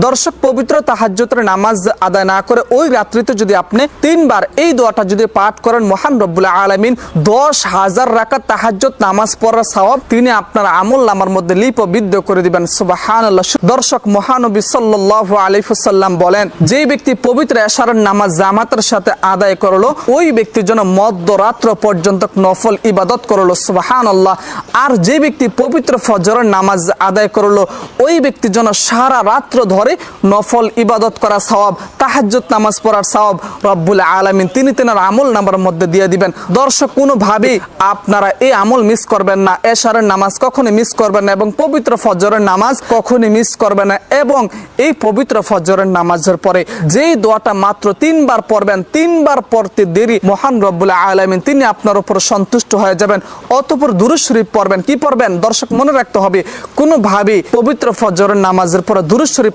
দর্শক, পবিত্র তাহাজ্জুদের নামাজ আদায় না করে ওই রাত্রিতে যদি আপনি 3 বার এই দোয়াটা যদি পাঠ করেন, মহান রব্বুল আলামিন 10,000 রাকাত তাহাজ্জুদ নামাজ পড়ার সওয়াব তিনি আপনার আমলনামার মধ্যে লিপিবদ্ধ করে দিবেন। সুবহানাল্লাহ। দর্শক, মহানবী সাল্লাল্লাহু আলাইহি ওয়াসাল্লাম বলেন, যে ব্যক্তি পবিত্র এশারের নামাজ জামাতের সাথে আদায় করলো, ওই ব্যক্তির জন্য মধ্যরাত্র পর্যন্ত নফল ইবাদত করলো। সুবহানাল্লাহ। আর যে ব্যক্তি পবিত্র ফজরের নামাজ আদায় করলো, ওই ব্যক্তির জন্য সারা রাত্র ধরে নফল ইবাদত করা সওয়াব, তাহাজ্জুদ নামাজ পড়ার সওয়াব রব্বুল আলামিন তিনি তেনার আমল নাম্বার মধ্যে দিয়ে দিবেন। দর্শক, কোনোভাবেই আপনারা এই আমল মিস করবেন না। এশারের নামাজ কখনো মিস করবেন না এবং পবিত্র ফজরের নামাজ কখনো মিস করবেন না। এবং এই পবিত্র ফজরের নামাজের পরে যেই দোয়াটা মাত্র 3 বার পড়বেন, 3 বার পড়তে দেরি মহান রব্বুল আলামিন তিনি আপনার উপর সন্তুষ্ট হয়ে যাবেন। অতঃপর দুরূদ শরীফ পড়বেন। কি পড়বেন দর্শক, মনে রাখতে হবে, কোনোভাবেই পবিত্র ফজরের নামাজের পরে দুরূদ শরীফ